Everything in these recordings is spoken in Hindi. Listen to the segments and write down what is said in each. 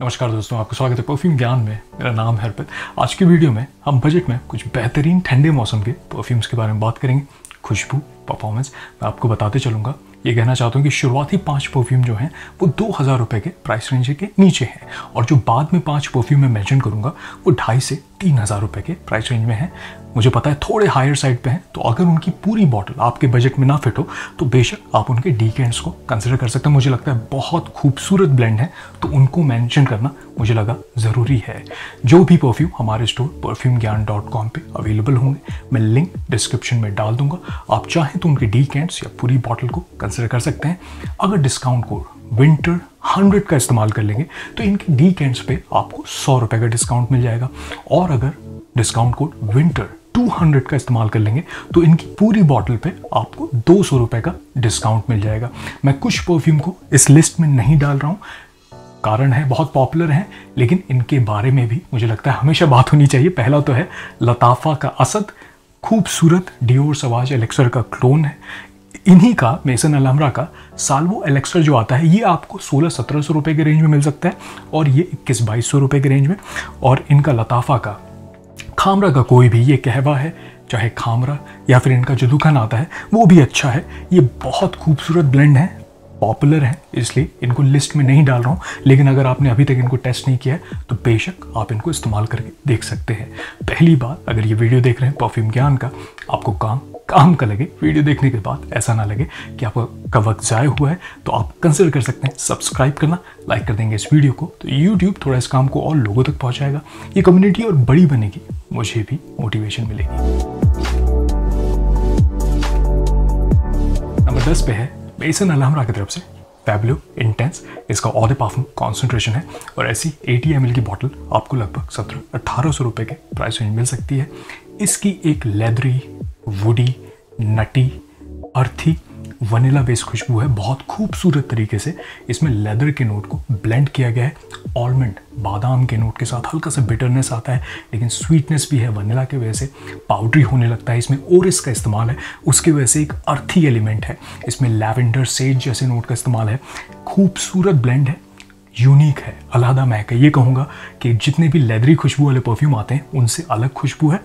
नमस्कार दोस्तों, आपका स्वागत है परफ्यूम ज्ञान में। मेरा नाम है अर्पित। आज की वीडियो में हम बजट में कुछ बेहतरीन ठंडे मौसम के परफ्यूम्स के बारे में बात करेंगे। खुशबू, परफॉर्मेंस मैं आपको बताते चलूँगा। ये कहना चाहता हूँ कि शुरुआती 5 परफ्यूम जो हैं वो 2000 रुपये के प्राइस रेंज के नीचे हैं, और जो बाद में 5 परफ्यूम मैं मेंशन करूँगा वो 2500 से 3000 रुपये के प्राइस रेंज में हैं। मुझे पता है थोड़े हायर साइड पे हैं, तो अगर उनकी पूरी बॉटल आपके बजट में ना फिट हो तो बेशक आप उनके डीकेंट्स को कंसिडर कर सकते हैं। मुझे लगता है बहुत खूबसूरत ब्लेंड है, तो उनको मेंशन करना मुझे लगा ज़रूरी है। जो भी परफ्यूम हमारे स्टोर perfumgyan.com पे अवेलेबल होंगे, मैं लिंक डिस्क्रिप्शन में डाल दूंगा। आप चाहें तो उनके डीकेंट्स या पूरी बॉटल को कंसिडर कर सकते हैं। अगर डिस्काउंट कोड विंटर 100 का इस्तेमाल कर लेंगे तो इनके डीकेंट्स पे आपको 100 रुपये का डिस्काउंट मिल जाएगा, और अगर डिस्काउंट कोड विंटर 200 का इस्तेमाल कर लेंगे तो इनकी पूरी बॉटल पे आपको 200 रुपये का डिस्काउंट मिल जाएगा। मैं कुछ परफ्यूम को इस लिस्ट में नहीं डाल रहा हूँ, कारण है बहुत पॉपुलर हैं, लेकिन इनके बारे में भी मुझे लगता है हमेशा बात होनी चाहिए। पहला तो है लताफा का असद, खूबसूरत डियोर सवाज एलेक्सर का क्लोन है। इन्हीं का मेसन अलहमरा का साल्वो एलेक्सर जो आता है ये आपको 1600-1700 रुपये के रेंज में मिल सकता है, और ये 2100-2200 रुपये के रेंज में। और इनका लताफा का खामरा का कोई भी, ये कहवा है चाहे खामरा, या फिर इनका जो दुकान आता है वो भी अच्छा है। ये बहुत खूबसूरत ब्लेंड है, पॉपुलर है, इसलिए इनको लिस्ट में नहीं डाल रहा हूँ। लेकिन अगर आपने अभी तक इनको टेस्ट नहीं किया है तो बेशक आप इनको इस्तेमाल करके देख सकते हैं। पहली बार अगर ये वीडियो देख रहे हैं परफ्यूम ज्ञान का, आपको काम का लगे, वीडियो देखने के बाद ऐसा ना लगे कि आपका वक्त ज़ाया हुआ है, तो आप कंसिडर कर सकते हैं सब्सक्राइब करना। लाइक कर देंगे इस वीडियो को तो यूट्यूब थोड़ा इस काम को और लोगों तक पहुँचाएगा। ये कम्युनिटी और बड़ी बनेगी, मुझे भी मोटिवेशन मिलेगी। नंबर 10 पे है मेसन अलहमरा की तरफ से फैब्लो इंटेंस। इसका ऑड पार्फुम कॉन्सेंट्रेशन है, और ऐसी 80 ml की बॉटल आपको लगभग 1700-1800 रुपये के प्राइस रेंज मिल सकती है। इसकी एक लेदरी, वुडी, नटी, अर्थी, वनीला बेस्ड खुशबू है। बहुत खूबसूरत तरीके से इसमें लेदर के नोट को ब्लेंड किया गया है, आलमंड, बादाम के नोट के साथ हल्का सा बिटरनेस आता है, लेकिन स्वीटनेस भी है वनीला की वजह से, पाउडरी होने लगता है। इसमें ओरिस का इस्तेमाल है, उसकी वजह से एक अर्थी एलिमेंट है। इसमें लैवेंडर, सेज जैसे नोट का इस्तेमाल है। खूबसूरत ब्लेंड है, यूनिक है, अलहदा महक है। ये कहूँगा कि जितने भी लेदरी खुशबू वाले परफ्यूम आते हैं उनसे अलग खुशबू है।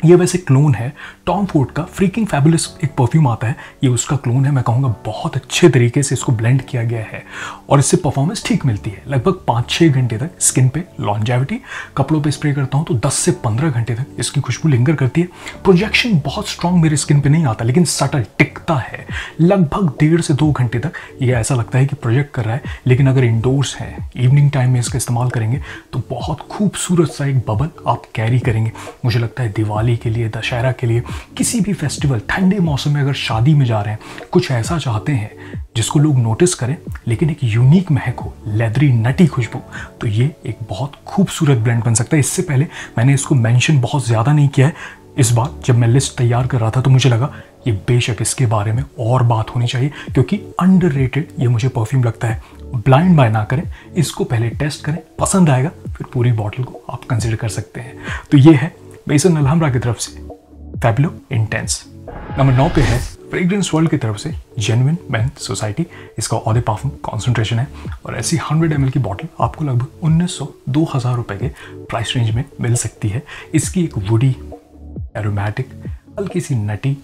ये वैसे क्लोन है टॉम फोर्ड का फ्रीकिंग फैबुलस एक परफ्यूम आता है, ये उसका क्लोन है। मैं कहूँगा बहुत अच्छे तरीके से इसको ब्लेंड किया गया है, और इससे परफॉर्मेंस ठीक मिलती है। लगभग 5-6 घंटे तक स्किन पे लॉन्जेविटी, कपड़ों पे स्प्रे करता हूँ तो 10 से 15 घंटे तक इसकी खुशबू लिंगर करती है। प्रोजेक्शन बहुत स्ट्रॉन्ग मेरे स्किन पे नहीं आता, लेकिन सटल टिकता है। लगभग 1.5 से 2 घंटे तक ये ऐसा लगता है कि प्रोजेक्ट कर रहा है। लेकिन अगर इंडोर्स है, इवनिंग टाइम में इसका इस्तेमाल करेंगे तो बहुत खूबसूरत सा एक बबल आप कैरी करेंगे। मुझे लगता है दिवाली के लिए, दशहरा के लिए, किसी भी फेस्टिवल, ठंडे मौसम में अगर शादी में जा रहे हैं, कुछ ऐसा चाहते हैं जिसको लोग नोटिस करें लेकिन एक यूनिक महक हो, लेदरी नटी खुशबू, तो ये एक बहुत खूबसूरत ब्लेंड बन सकता है। इससे पहले मैंने इसको मेंशन बहुत ज़्यादा नहीं किया है। इस बार जब मैं लिस्ट तैयार कर रहा था तो मुझे लगा ये बेशक इसके बारे में और बात होनी चाहिए, क्योंकि अंडररेटेड ये मुझे परफ्यूम लगता है। ब्लाइंड बाय ना करें, इसको पहले टेस्ट करें, पसंद आएगा फिर पूरी बॉटल को आप कंसिडर कर सकते हैं। तो ये है मेसन अलहमरा की तरफ से फैब्लो इंटेंस। नंबर 9 पे है फ्रेग्रेंस वर्ल्ड की तरफ से जेन्युइन मेन सोसाइटी। इसका ऑड पार्फुम कॉन्सेंट्रेशन है, और ऐसी 100 ml की बॉटल आपको लगभग 1900-2000 रुपये के प्राइस रेंज में मिल सकती है। इसकी एक वुडी, एरोमेटिक, हल्की सी नटी,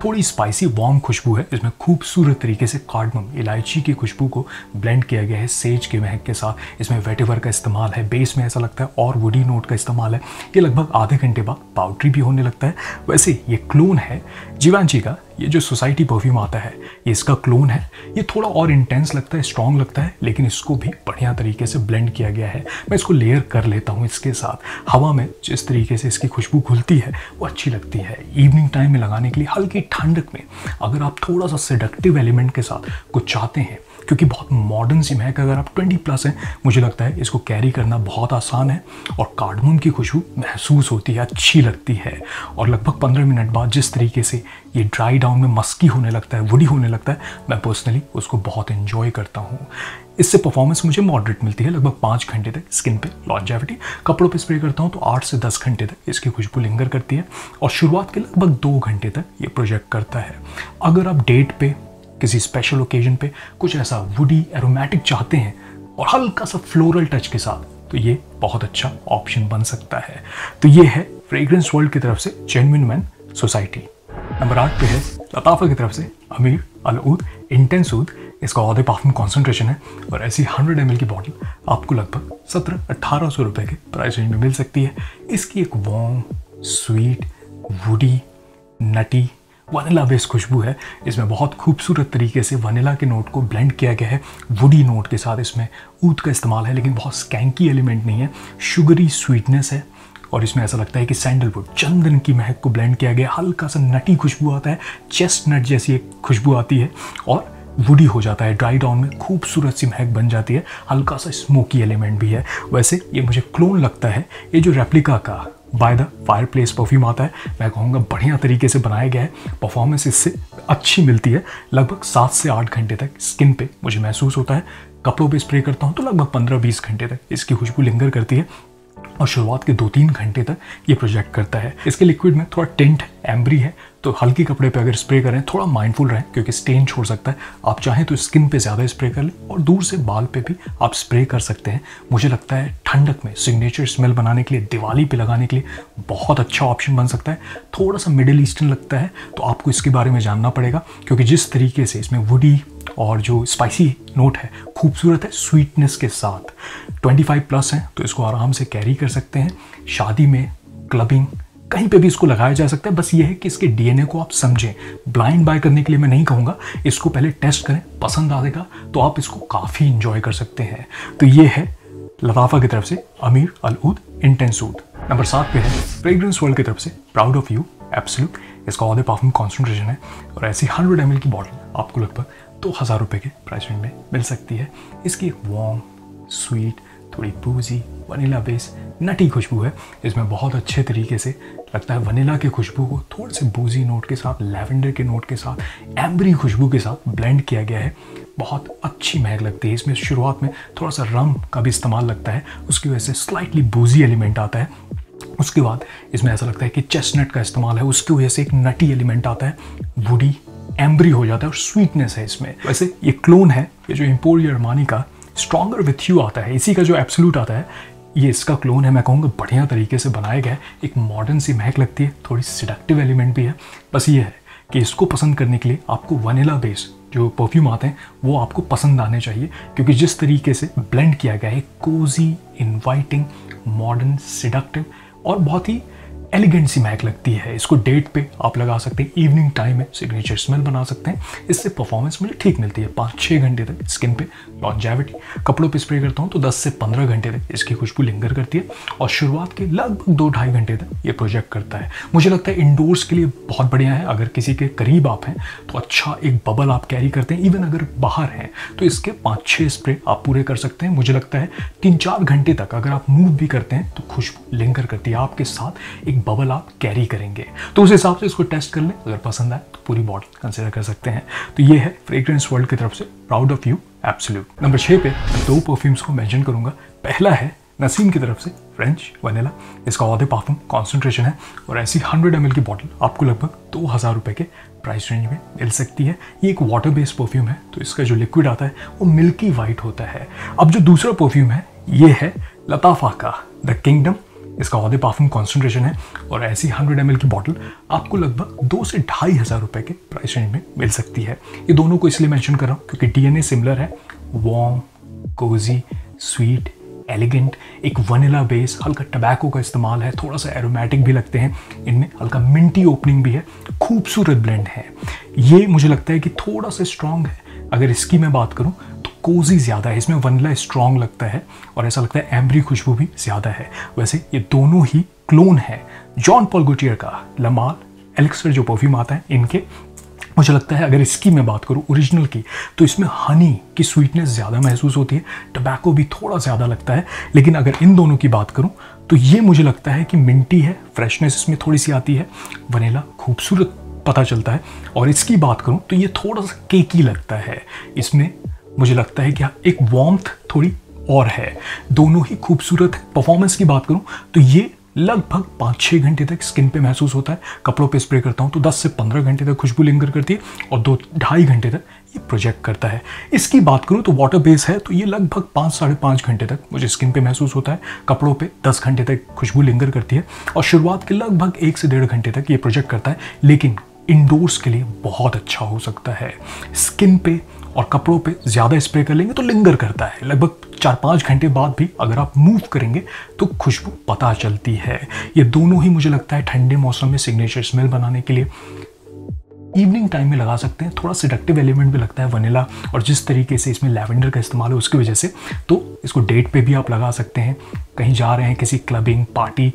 थोड़ी स्पाइसी वार्म खुशबू है। इसमें खूबसूरत तरीके से कार्डमम, इलायची की खुशबू को ब्लेंड किया गया है सेज के महक के साथ। इसमें वेटिवर का इस्तेमाल है, बेस में ऐसा लगता है, और वुडी नोट का इस्तेमाल है। ये लगभग आधे घंटे बाद पाउडरी भी होने लगता है। वैसे ये क्लोन है जीवांची का। ये जो सोसाइटी परफ्यूम आता है ये इसका क्लोन है। ये थोड़ा और इंटेंस लगता है, स्ट्रॉन्ग लगता है, लेकिन इसको भी बढ़िया तरीके से ब्लेंड किया गया है। मैं इसको लेयर कर लेता हूँ इसके साथ। हवा में जिस तरीके से इसकी खुशबू घुलती है वो अच्छी लगती है। इवनिंग टाइम में लगाने के लिए, हल्की ठंडक में, अगर आप थोड़ा सा सेडक्टिव एलिमेंट के साथ कुछ चाहते हैं, क्योंकि बहुत मॉडर्न सी महक, अगर आप 20+ हैं, मुझे लगता है इसको कैरी करना बहुत आसान है, और कार्डमम की खुशबू महसूस होती है, अच्छी लगती है। और लगभग 15 मिनट बाद जिस तरीके से ये ड्राई डाउन में मस्की होने लगता है, वुडी होने लगता है, मैं पर्सनली उसको बहुत एंजॉय करता हूँ। इससे परफॉर्मेंस मुझे मॉडरेट मिलती है। लगभग 5 घंटे तक स्किन पे लॉन्जेविटी, कपड़ों पे स्प्रे करता हूँ तो 8 से 10 घंटे तक इसकी खुशबू लिंगर करती है, और शुरुआत के लगभग 2 घंटे तक ये प्रोजेक्ट करता है। अगर आप डेट पे, किसी स्पेशल ओकेजन पे कुछ ऐसा वुडी एरोमेटिक चाहते हैं और हल्का सा फ्लोरल टच के साथ, तो ये बहुत अच्छा ऑप्शन बन सकता है। तो ये है फ्रेग्रेंस वर्ल्ड की तरफ से जेन्युइन मैन सोसाइटी। नंबर 8 पे है लताफा की तरफ से अमीर अल ऊद इंटेंस ऊद। इसका ऑधे पार्फुम कॉन्सेंट्रेशन है और ऐसी 100 ml की बॉटल आपको लगभग 1700-1800 रुपए के प्राइस रेंज में मिल सकती है। इसकी एक वार्म, स्वीट, वुडी, नटी, वनीला बेस खुशबू है। इसमें बहुत खूबसूरत तरीके से वनीला के नोट को ब्लेंड किया गया है वुडी नोट के साथ। इसमें ऊद का इस्तेमाल है, लेकिन बहुत स्कैंकी एलिमेंट नहीं है, शुगरी स्वीटनेस है। और इसमें ऐसा लगता है कि सैंडलवुड, चंदन की महक को ब्लेंड किया गया। हल्का सा नटी खुशबू आता है, चेस्टनट जैसी एक खुशबू आती है और वुडी हो जाता है। ड्राई डाउन में खूबसूरत सी महक बन जाती है, हल्का सा स्मोकी एलिमेंट भी है। वैसे ये मुझे क्लोन लगता है। ये जो रेप्लिका का बाय द फायरप्लेस परफ्यूम आता है, मैं कहूँगा बढ़िया तरीके से बनाया गया है। परफॉर्मेंस इससे अच्छी मिलती है। लगभग 7 से 8 घंटे तक स्किन पे मुझे महसूस होता है। कपड़ों पे स्प्रे करता हूँ तो लगभग 15-20 घंटे तक इसकी खुशबू लिंगर करती है और शुरुआत के 2-3 घंटे तक ये प्रोजेक्ट करता है। इसके लिक्विड में थोड़ा टिंट एम्बरी है, तो हल्के कपड़े पे अगर स्प्रे करें थोड़ा माइंडफुल रहें क्योंकि स्टेन छोड़ सकता है। आप चाहें तो स्किन पे ज़्यादा स्प्रे कर लें और दूर से बाल पे भी आप स्प्रे कर सकते हैं। मुझे लगता है ठंडक में सिग्नेचर स्मेल बनाने के लिए, दिवाली पे लगाने के लिए बहुत अच्छा ऑप्शन बन सकता है। थोड़ा सा मिडिल ईस्टर्न लगता है तो आपको इसके बारे में जानना पड़ेगा, क्योंकि जिस तरीके से इसमें वुडी और जो स्पाइसी नोट है खूबसूरत है स्वीटनेस के साथ। 25+ है तो इसको आराम से कैरी कर सकते हैं। शादी में, क्लबिंग, कहीं पे भी इसको लगाया जा सकता है। बस ये है कि इसके डीएनए को आप समझें। ब्लाइंड बाय करने के लिए मैं नहीं कहूँगा, इसको पहले टेस्ट करें, पसंद आएगा तो आप इसको काफ़ी इंजॉय कर सकते हैं। तो ये है लताफा की तरफ से अमीर अल ऊद इंटेंस ऊद। नंबर 7 पे है फ्रेग्रेंस वर्ल्ड की तरफ से प्राउड ऑफ यू एब्सोल्यूट। इसका ऑधे पार्फुम कॉन्सेंट्रेशन है और ऐसी 100 ml की बॉटल आपको लगभग 2000 रुपये के प्राइस रेंज में मिल सकती है। इसकी एक वार्म, स्वीट, थोड़ी बूजी, वनीला बेस, नटी खुशबू है। इसमें बहुत अच्छे तरीके से लगता है वनीला की खुशबू को थोड़े से बूजी नोट के साथ, लैवेंडर के नोट के साथ, एम्बरी खुशबू के साथ ब्लेंड किया गया है। बहुत अच्छी महक लगती है। इसमें शुरुआत में थोड़ा सा रम का भी इस्तेमाल लगता है, उसकी वजह से स्लाइटली बूजी एलिमेंट आता है। उसके बाद इसमें ऐसा लगता है कि चेस्टनट का इस्तेमाल है, उसकी वजह से एक नटी एलिमेंट आता है, वुडी, एम्बरी हो जाता है और स्वीटनेस है इसमें। वैसे ये क्लोन है, ये जो एम्पोरियो अरमानी का स्ट्रॉन्गर विथ यू आता है, इसी का जो एब्सोल्यूट आता है, ये इसका क्लोन है। मैं कहूँगा बढ़िया तरीके से बनाया गया है। एक मॉडर्न सी महक लगती है, थोड़ी सिडक्टिव एलिमेंट भी है। बस ये है कि इसको पसंद करने के लिए आपको वनीला बेस जो परफ्यूम आते हैं वो आपको पसंद आने चाहिए, क्योंकि जिस तरीके से ब्लेंड किया गया है, कोजी, इन्वाइटिंग, मॉडर्न, सिडक्टिव और बहुत ही एलिगेंट सी महक लगती है। इसको डेट पे आप लगा सकते हैं, इवनिंग टाइम में सिग्नेचर स्मेल बना सकते हैं। इससे परफॉर्मेंस मुझे ठीक मिलती है। 5-6 घंटे तक स्किन पे लॉन्जेविटी। कपड़ों पे स्प्रे करता हूँ तो 10 से 15 घंटे तक इसकी खुशबू लिंगर करती है और शुरुआत के लगभग 2-2.5 घंटे तक ये प्रोजेक्ट करता है। मुझे लगता है इंडोर्स के लिए बहुत बढ़िया है। अगर किसी के करीब आप हैं तो अच्छा एक बबल आप कैरी करते हैं। इवन अगर बाहर हैं तो इसके 5-6 स्प्रे आप पूरे कर सकते हैं। मुझे लगता है 3-4 घंटे तक अगर आप मूव भी करते हैं तो खुशबू लिंगर करती है, आपके साथ एक बबल आप कैरी करेंगे। तो उस हिसाब से इसको टेस्ट कर लें, अगर पसंद आए तो पूरी बॉटल कंसिडर कर सकते हैं। तो ये है फ्रेग्रेंस वर्ल्ड की तरफ से proud of you absolute. Number 6 पे 2 परफ्यूम्स को मेंशन करूंगा। पहला है नसीम की तरफ से फ्रेंच वनीला। इसका ऑधे पार्फुम कॉन्सेंट्रेशन है और ऐसी 100 ml की बॉटल आपको लगभग 2000 रुपये के प्राइस रेंज में मिल सकती है। ये एक वाटर बेस्ड परफ्यूम है, तो इसका जो लिक्विड आता है वो मिल्की वाइट होता है। अब जो दूसरा परफ्यूम है ये है लताफा का द किंगडम। इसका ऑधे पार्फुम कॉन्सेंट्रेशन है और ऐसी 100 ml की बॉटल आपको लगभग 2 से 2500 रुपये के प्राइस रेंज में मिल सकती है। ये दोनों को इसलिए मेंशन कर रहा हूँ क्योंकि डीएनए सिमिलर है। वार्म, कोजी, स्वीट, एलिगेंट, एक वनीला बेस, हल्का टबैको का इस्तेमाल है, थोड़ा सा एरोमेटिक भी लगते हैं इनमें, हल्का मिंटी ओपनिंग भी है, खूबसूरत ब्लेंड है। ये मुझे लगता है कि थोड़ा सा स्ट्रॉन्ग है। अगर इसकी मैं बात करूं तो कोजी ज़्यादा है, इसमें वनीला स्ट्रॉन्ग लगता है और ऐसा लगता है एम्बरी खुशबू भी ज़्यादा है। वैसे ये दोनों ही क्लोन है जॉन पॉल गुटियर का लमाल एलिक्सर जो परफ्यूम आता है इनके। मुझे लगता है अगर इसकी मैं बात करूं ओरिजिनल की तो इसमें हनी की स्वीटनेस ज़्यादा महसूस होती है, टबैको भी थोड़ा ज़्यादा लगता है। लेकिन अगर इन दोनों की बात करूं तो ये मुझे लगता है कि मिंटी है, फ्रेशनेस इसमें थोड़ी सी आती है, वनीला खूबसूरत पता चलता है। और इसकी बात करूं तो ये थोड़ा सा केकी लगता है। इसमें मुझे लगता है कि एक वार्मथ थोड़ी और है। दोनों ही खूबसूरत है। परफॉर्मेंस की बात करूं तो ये लगभग 5-6 घंटे तक स्किन पे महसूस होता है। कपड़ों पे स्प्रे करता हूं तो 10 से 15 घंटे तक खुशबू लिंगर करती है और 2-2.5 घंटे तक ये ये प्रोजेक्ट करता है। इसकी बात करूँ तो वाटर बेस है, तो ये लगभग 5-5.5 घंटे तक मुझे स्किन पे महसूस होता है। कपड़ों पे 10 घंटे तक खुशबू लिंगर करती है और शुरुआत के लगभग 1 से 1.5 घंटे तक ये प्रोजेक्ट करता है, लेकिन इंडोर्स के लिए बहुत अच्छा हो सकता है। स्किन पे और कपड़ों पे ज़्यादा स्प्रे कर लेंगे तो लिंगर करता है। लगभग 4-5 घंटे बाद भी अगर आप मूव करेंगे तो खुशबू पता चलती है। ये दोनों ही मुझे लगता है ठंडे मौसम में सिग्नेचर स्मेल बनाने के लिए इवनिंग टाइम में लगा सकते हैं। थोड़ा सेडक्टिव एलिमेंट भी लगता है वनीला, और जिस तरीके से इसमें लैवेंडर का इस्तेमाल है उसकी वजह से, तो इसको डेट पे भी आप लगा सकते हैं। कहीं जा रहे हैं किसी क्लबिंग पार्टी,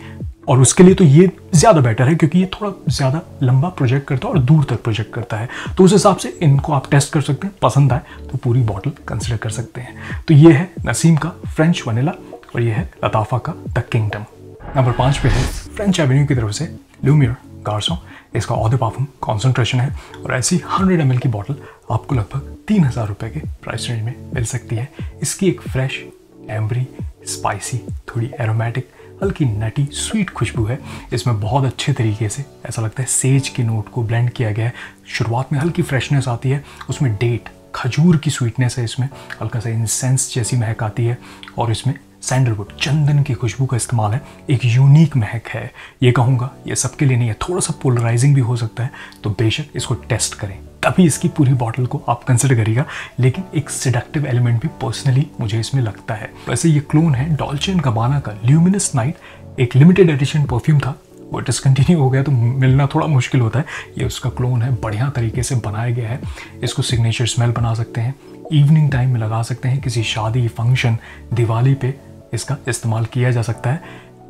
और उसके लिए तो ये ज़्यादा बेटर है क्योंकि ये थोड़ा ज़्यादा लंबा प्रोजेक्ट करता है और दूर तक प्रोजेक्ट करता है। तो उस हिसाब से इनको आप टेस्ट कर सकते हैं, पसंद आए तो पूरी बॉटल कंसिडर कर सकते हैं। तो ये है नसीम का फ्रेंच वनीला और ये है लताफा का द किंगडम। नंबर 5 पे है फ्रेंच एवेन्यू की तरफ से लुमियर गार्सों। इसका ऑड पार्फुम कॉन्सेंट्रेशन है और ऐसी 100 ml की बॉटल आपको लगभग 3000 रुपये के प्राइस रेंज में मिल सकती है। इसकी एक फ्रेश, एम्बरी, स्पाइसी, थोड़ी एरोमेटिक, हल्की नटी स्वीट खुशबू है। इसमें बहुत अच्छे तरीके से ऐसा लगता है सेज के नोट को ब्लेंड किया गया है। शुरुआत में हल्की फ्रेशनेस आती है, उसमें डेट, खजूर की स्वीटनेस है, इसमें हल्का सा इंसेंस जैसी महक आती है और इसमें सैंडलवुड, चंदन की खुशबू का इस्तेमाल है। एक यूनिक महक है। ये कहूँगा ये सबके लिए नहीं है, थोड़ा सा पोलराइजिंग भी हो सकता है, तो बेशक इसको टेस्ट करें तभी इसकी पूरी बॉटल को आप कंसिडर करिएगा। लेकिन एक सेडक्टिव एलिमेंट भी पर्सनली मुझे इसमें लगता है। वैसे ये क्लोन है डॉल्चे एंड गबाना का ल्यूमिनस नाइट, एक लिमिटेड एडिशन परफ्यूम था, वो डिसकंटिन्यू हो गया तो मिलना थोड़ा मुश्किल होता है। ये उसका क्लोन है, बढ़िया तरीके से बनाया गया है। इसको सिग्नेचर स्मेल बना सकते हैं, इवनिंग टाइम में लगा सकते हैं, किसी शादी फंक्शन दिवाली पे इसका इस्तेमाल किया जा सकता है।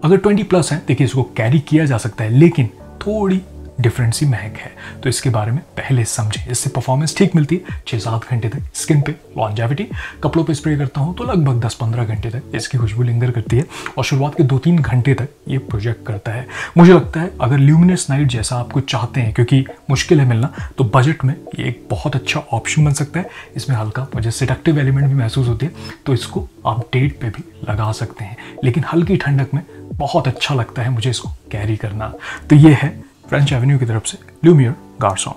अगर 20+ है देखिए इसको कैरी किया जा सकता है, लेकिन थोड़ी डिफरेंट सी महक है, तो इसके बारे में पहले समझें। इससे परफॉर्मेंस ठीक मिलती है, 6-7 घंटे तक स्किन पे लॉन्जेविटी। कपड़ों पे स्प्रे करता हूँ तो लगभग 10-15 घंटे तक इसकी खुशबू लिंगर करती है और शुरुआत के 2-3 घंटे तक ये प्रोजेक्ट करता है। मुझे लगता है अगर ल्यूमिनस नाइट जैसा आपको चाहते हैं, क्योंकि मुश्किल है मिलना, तो बजट में ये एक बहुत अच्छा ऑप्शन बन सकता है। इसमें हल्का मुझे सेडक्टिव एलिमेंट भी महसूस होती है, तो इसको आप डेट पे भी लगा सकते हैं, लेकिन हल्की ठंडक में बहुत अच्छा लगता है मुझे इसको कैरी करना। तो ये है फ्रेंच एवेन्यू की तरफ से लुमियर गार्सों।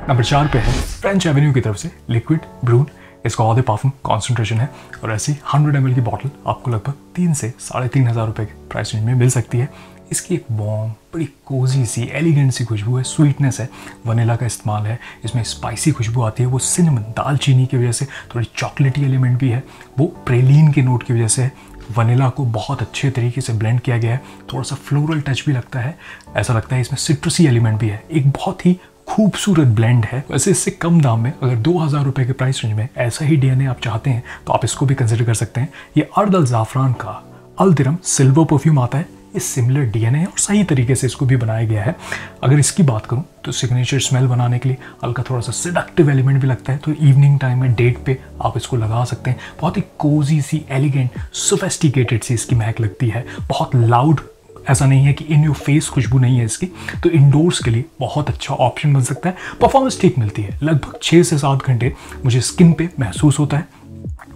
नंबर 4 पे है फ्रेंच एवेन्यू की तरफ से लिक्विड ब्रून। इसका ऑड पार्फुम कॉन्सेंट्रेशन है और ऐसी 100 ml की बॉटल आपको लगभग 3 से 3500 रुपये के प्राइस रेंज में मिल सकती है। इसकी एक वार्म, बड़ी कोजी सी, एलिगेंट सी खुशबू है, स्वीटनेस है, वनीला का इस्तेमाल है, इसमें स्पाइसी खुशबू आती है, वो सिनेमन, दालचीनी की वजह से, थोड़ी चॉकलेटी एलिमेंट भी है, वो प्रेलीन के नोट की वजह से है। वनीला को बहुत अच्छे तरीके से ब्लेंड किया गया है, थोड़ा सा फ्लोरल टच भी लगता है, ऐसा लगता है इसमें सिट्रसी एलिमेंट भी है। एक बहुत ही खूबसूरत ब्लेंड है। वैसे इससे कम दाम में अगर 2000 रुपये के प्राइस रेंज में ऐसा ही डीएनए आप चाहते हैं तो आप इसको भी कंसिडर कर सकते हैं। ये अर्द अल ज़ाफ़रान का अल दिरम सिल्वर परफ्यूम आता है। ये सिमिलर डीएनए है और सही तरीके से इसको भी बनाया गया है। अगर इसकी बात करूं तो सिग्नेचर स्मेल बनाने के लिए हल्का थोड़ा सा सेडक्टिव एलिमेंट भी लगता है, तो इवनिंग टाइम में डेट पे आप इसको लगा सकते हैं। बहुत ही कोजी सी, एलिगेंट, सोफेस्टिकेटेड सी इसकी महक लगती है, बहुत लाउड, ऐसा नहीं है कि इन योर फेस खुशबू नहीं है इसकी। तो इंडोर्स के लिए बहुत अच्छा ऑप्शन बन सकता है। परफॉर्मेंस ठीक मिलती है, लगभग 6 से 7 घंटे मुझे स्किन पे महसूस होता है।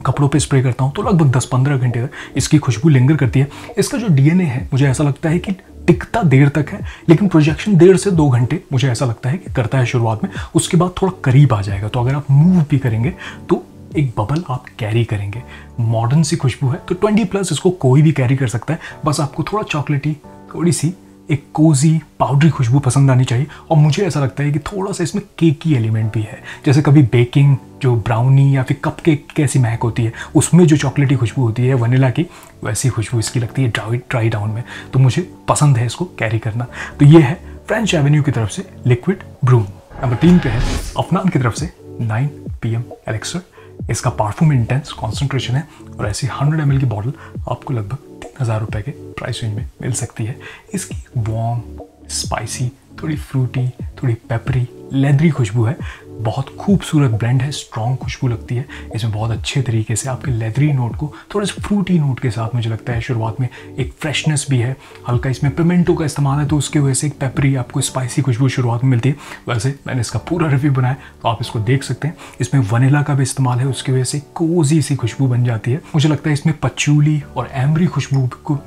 कपड़ों पे स्प्रे करता हूँ तो लगभग 10-15 घंटे तक इसकी खुशबू लिंगर करती है। इसका जो डीएनए है मुझे ऐसा लगता है कि टिकता देर तक है, लेकिन प्रोजेक्शन 1.5 से 2 घंटे मुझे ऐसा लगता है कि करता है शुरुआत में, उसके बाद थोड़ा करीब आ जाएगा। तो अगर आप मूव भी करेंगे तो एक बबल आप कैरी करेंगे। मॉडर्न सी खुशबू है, तो 20+ इसको कोई भी कैरी कर सकता है। बस आपको थोड़ा चॉकलेटी, थोड़ी सी एक कोजी पाउडरी खुशबू पसंद आनी चाहिए। और मुझे ऐसा लगता है कि थोड़ा सा इसमें केकी एलिमेंट भी है, जैसे कभी बेकिंग, जो ब्राउनी या फिर कप केक कैसी महक होती है उसमें जो चॉकलेटी खुशबू होती है वनीला की, वैसी खुशबू इसकी लगती है ड्राई डाउन में। तो मुझे पसंद है इसको कैरी करना। तो ये है फ्रेंच एवेन्यू की तरफ से लिक्विड ब्रून। नंबर 3 पे है अफनान की तरफ से 9 PM एलेक्सर। इसका पार्फुम इंटेंस कॉन्सेंट्रेशन है और ऐसी 100 ml की बॉटल आपको लगभग 3000 रुपये के प्राइस रेंज में मिल सकती है। इसकी वार्म, स्पाइसी, थोड़ी फ्रूटी, थोड़ी पेपरी, लेदरी खुशबू है। बहुत खूबसूरत ब्लेंड है, स्ट्रॉन्ग खुशबू लगती है। इसमें बहुत अच्छे तरीके से आपके लेदरी नोट को थोड़े से फ्रूटी नोट के साथ मुझे लगता है शुरुआत में एक फ्रेशनेस भी है। हल्का इसमें पिमेंटो का इस्तेमाल है, तो उसके वजह से एक पेपरी, आपको स्पाइसी खुशबू शुरुआत में मिलती है। वैसे मैंने इसका पूरा रिव्यू बनाया तो आप इसको देख सकते हैं। इसमें वनीला का भी इस्तेमाल है, उसकी वजह से कोजी सी खुशबू बन जाती है। मुझे लगता है इसमें पचूली और एम्बरी खुशबू को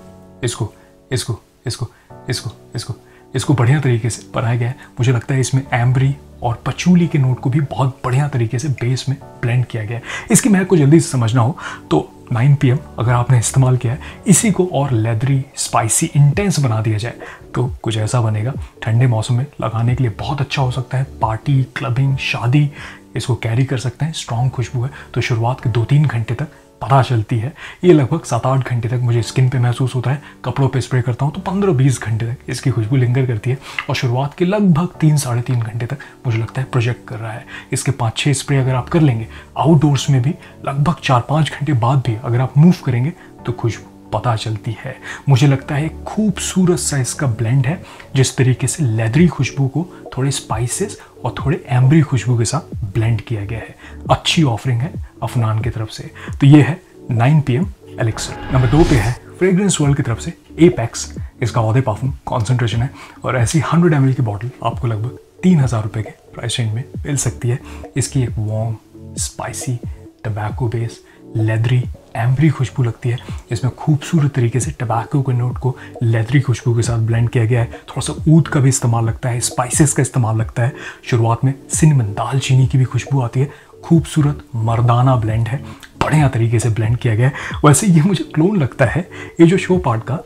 इसको बढ़िया तरीके से बनाया गया है। मुझे लगता है इसमें एम्बरी और पचूली के नोट को भी बहुत बढ़िया तरीके से बेस में ब्लेंड किया गया है। इसकी महक को जल्दी से समझना हो तो 9 PM अगर आपने इस्तेमाल किया है, इसी को और लेदरी, स्पाइसी, इंटेंस बना दिया जाए तो कुछ ऐसा बनेगा। ठंडे मौसम में लगाने के लिए बहुत अच्छा हो सकता है। पार्टी, क्लबिंग, शादी इसको कैरी कर सकते हैं। स्ट्रॉन्ग खुशबू है तो शुरुआत के 2-3 घंटे तक पता चलती है। ये लगभग 7-8 घंटे तक मुझे स्किन पे महसूस होता है। कपड़ों पे स्प्रे करता हूँ तो 15-20 घंटे तक इसकी खुशबू लिंगर करती है और शुरुआत के लगभग 3-3.5 घंटे तक मुझे लगता है प्रोजेक्ट कर रहा है। इसके 5-6 स्प्रे अगर आप कर लेंगे आउटडोर्स में भी लगभग 4-5 घंटे बाद भी अगर आप मूव करेंगे तो खुशबू पता चलती है। मुझे लगता है खूबसूरत सा इसका ब्लेंड है, जिस तरीके से लेदरी खुशबू को थोड़े स्पाइसेस और थोड़े एम्बरी खुशबू के साथ ब्लेंड किया गया है। अच्छी ऑफरिंग है अफनान की तरफ से। तो ये है 9 PM एलिक्सर। नंबर 2 पे है फ्रेग्रेंस वर्ल्ड की तरफ से एपेक्स। इसका ऑधे पार्फुम कॉन्सेंट्रेशन है और ऐसी 100 ml की बॉटल आपको लगभग 3000 रुपये के प्राइस रेंज में मिल सकती है। इसकी एक warm, spicy, tobacco base, leathery, ambery खुशबू लगती है। इसमें खूबसूरत तरीके से टबैको के नोट को लेदरी खुशबू के साथ ब्लेंड किया गया है। थोड़ा सा ऊद का भी इस्तेमाल लगता है, स्पाइसेस का इस्तेमाल लगता है। शुरुआत में सिनेमन, दालचीनी की भी खुशबू आती है। खूबसूरत मर्दाना ब्लेंड है, बढ़िया तरीके से ब्लेंड किया गया है। वैसे ये मुझे क्लोन लगता है। ये जो शो पार्ट का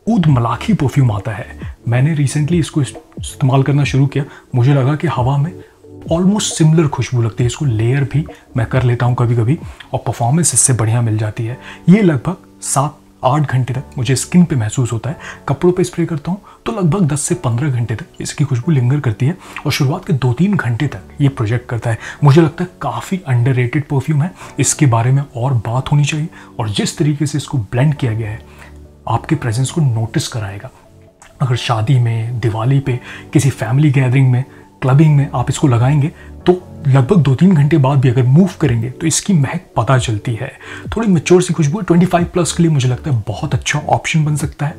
ऊद मलाखी परफ्यूम आता है, मैंने रिसेंटली इसको इस्तेमाल करना शुरू किया। मुझे लगा कि हवा में ऑलमोस्ट सिमिलर खुशबू लगती है। इसको लेयर भी मैं कर लेता हूँ कभी कभी और परफॉर्मेंस इससे बढ़िया मिल जाती है। ये लगभग 7-8 घंटे तक मुझे स्किन पे महसूस होता है। कपड़ों पे स्प्रे करता हूँ तो लगभग 10 से 15 घंटे तक इसकी खुशबू लिंगर करती है और शुरुआत के 2-3 घंटे तक ये प्रोजेक्ट करता है। मुझे लगता है काफ़ी अंडररेटेड परफ्यूम है, इसके बारे में और बात होनी चाहिए। और जिस तरीके से इसको ब्लेंड किया गया है आपके प्रेजेंस को नोटिस कराएगा। अगर शादी में, दिवाली पे, किसी फैमिली गैदरिंग में, क्लबिंग में आप इसको लगाएंगे तो लगभग 2-3 घंटे बाद भी अगर मूव करेंगे तो इसकी महक पता चलती है। थोड़ी मैच्योर सी खुशबू है। 25+ के लिए मुझे लगता है बहुत अच्छा ऑप्शन बन सकता है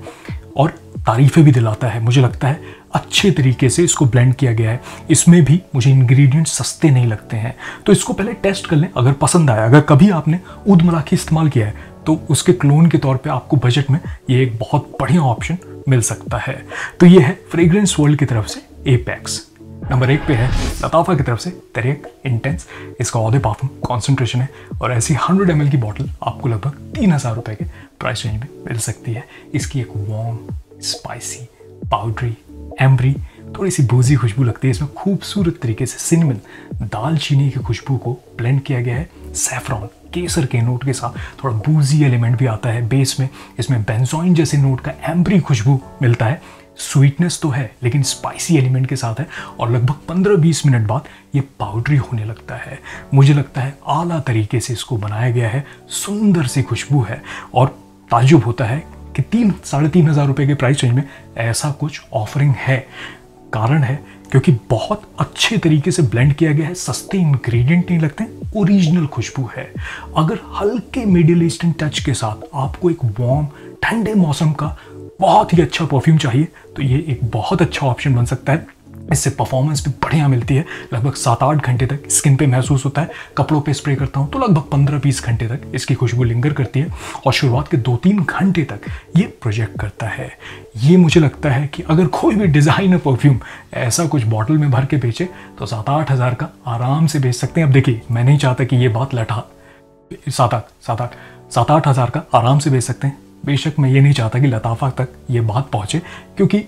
और तारीफें भी दिलाता है। मुझे लगता है अच्छे तरीके से इसको ब्लेंड किया गया है। इसमें भी मुझे इंग्रेडिएंट्स सस्ते नहीं लगते हैं, तो इसको पहले टेस्ट कर लें। अगर पसंद आया, अगर कभी आपने ऊद मलाखी इस्तेमाल किया है तो उसके क्लोन के तौर पे आपको बजट में ये एक बहुत बढ़िया ऑप्शन मिल सकता है। तो ये है फ्रेग्रेंस वर्ल्ड की तरफ से एपेक्स। नंबर 1 पे है लताफा की तरफ से तेरेक इंटेंस। इसका ऑधे पार्फुम कॉन्सेंट्रेशन है और ऐसी 100 ml की बॉटल आपको लगभग 3000 रुपये के प्राइस रेंज में मिल सकती है। इसकी एक वार्म, स्पाइसी, पाउडरी, एम्बरी, थोड़ी सी बूजी खुशबू लगती है। इसमें खूबसूरत तरीके से सिनेमन, दालचीनी की खुशबू को ब्लेंड किया गया है। सैफरॉन, केसर के नोट के साथ थोड़ा बूजी एलिमेंट भी आता है बेस में। इसमें बेंजोइन जैसे नोट का एम्बरी खुशबू मिलता है। स्वीटनेस तो है लेकिन स्पाइसी एलिमेंट के साथ है और लगभग 15-20 मिनट बाद ये पाउडरी होने लगता है। मुझे लगता है आला तरीके से इसको बनाया गया है। सुंदर सी खुशबू है और ताज्जुब होता है कि 3-3.5 रुपये के प्राइस रेंज में ऐसा कुछ ऑफरिंग है। कारण है क्योंकि बहुत अच्छे तरीके से ब्लेंड किया गया है। सस्ते इंग्रेडिएंट नहीं लगते, ओरिजिनल खुशबू है। अगर हल्के मिडिल ईस्टर्न टच के साथ आपको एक वार्म, ठंडे मौसम का बहुत ही अच्छा परफ्यूम चाहिए तो ये एक बहुत अच्छा ऑप्शन बन सकता है। इससे परफॉर्मेंस भी बढ़िया मिलती है। लगभग 7-8 घंटे तक स्किन पे महसूस होता है। कपड़ों पे स्प्रे करता हूँ तो लगभग 15-20 घंटे तक इसकी खुशबू लिंगर करती है और शुरुआत के 2-3 घंटे तक ये प्रोजेक्ट करता है। ये मुझे लगता है कि अगर कोई भी डिज़ाइनर परफ्यूम ऐसा कुछ बॉटल में भर के बेचे तो 7-8 हज़ार का आराम से बेच सकते हैं। अब देखिए, मैं नहीं चाहता कि ये बात लटा 7-8 हज़ार का आराम से बेच सकते हैं। बेशक मैं ये नहीं चाहता कि लताफा तक ये बात पहुँचे, क्योंकि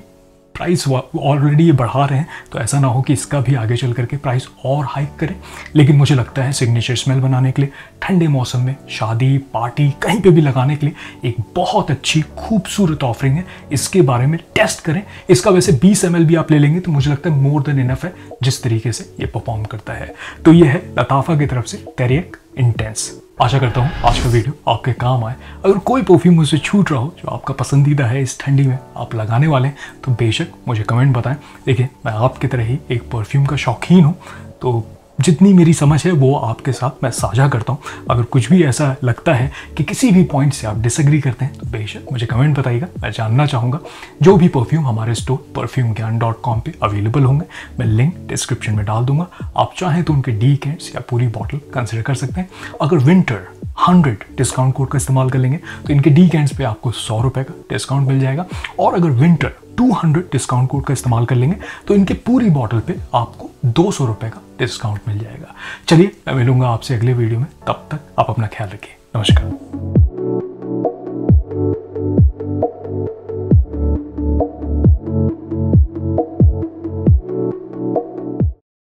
प्राइस ऑलरेडी ये बढ़ा रहे हैं तो ऐसा ना हो कि इसका भी आगे चल करके प्राइस और हाइक करें। लेकिन मुझे लगता है सिग्नेचर स्मेल बनाने के लिए, ठंडे मौसम में शादी, पार्टी, कहीं पे भी लगाने के लिए एक बहुत अच्छी खूबसूरत ऑफरिंग है। इसके बारे में टेस्ट करें। इसका वैसे 20 ml भी आप ले लेंगे तो मुझे लगता है मोर देन इनफ है जिस तरीके से ये परफॉर्म करता है। तो ये है लताफा की तरफ से तेरेक इंटेंस। आशा करता हूँ आज का वीडियो आपके काम आए। अगर कोई परफ्यूम मुझसे छूट रहा हो जो आपका पसंदीदा है, इस ठंडी में आप लगाने वाले हैं, तो बेशक मुझे कमेंट बताएं। देखिए, मैं आपकी तरह ही एक परफ्यूम का शौकीन हूँ, तो जितनी मेरी समझ है वो आपके साथ मैं साझा करता हूँ। अगर कुछ भी ऐसा लगता है कि किसी भी पॉइंट से आप डिसएग्री करते हैं तो बेशक मुझे कमेंट बताइएगा। मैं जानना चाहूँगा। जो भी परफ्यूम हमारे स्टोर perfumegyan.com पे अवेलेबल होंगे, मैं लिंक डिस्क्रिप्शन में डाल दूंगा। आप चाहें तो उनके डीकेंट्स या पूरी बॉटल कंसिडर कर सकते हैं। अगर विंटर 100 डिस्काउंट कोड का इस्तेमाल कर लेंगे तो इनके डीकेंट्स पे आपको 100 रुपये का डिस्काउंट मिल जाएगा। और अगर विंटर 200 डिस्काउंट कोड का इस्तेमाल कर लेंगे तो इनके पूरी बॉटल पे आपको 200 रुपए का डिस्काउंट मिल जाएगा। चलिए मैं मिलूंगा आपसे अगले वीडियो में, तब तक आप अपना ख्याल रखिए। नमस्कार।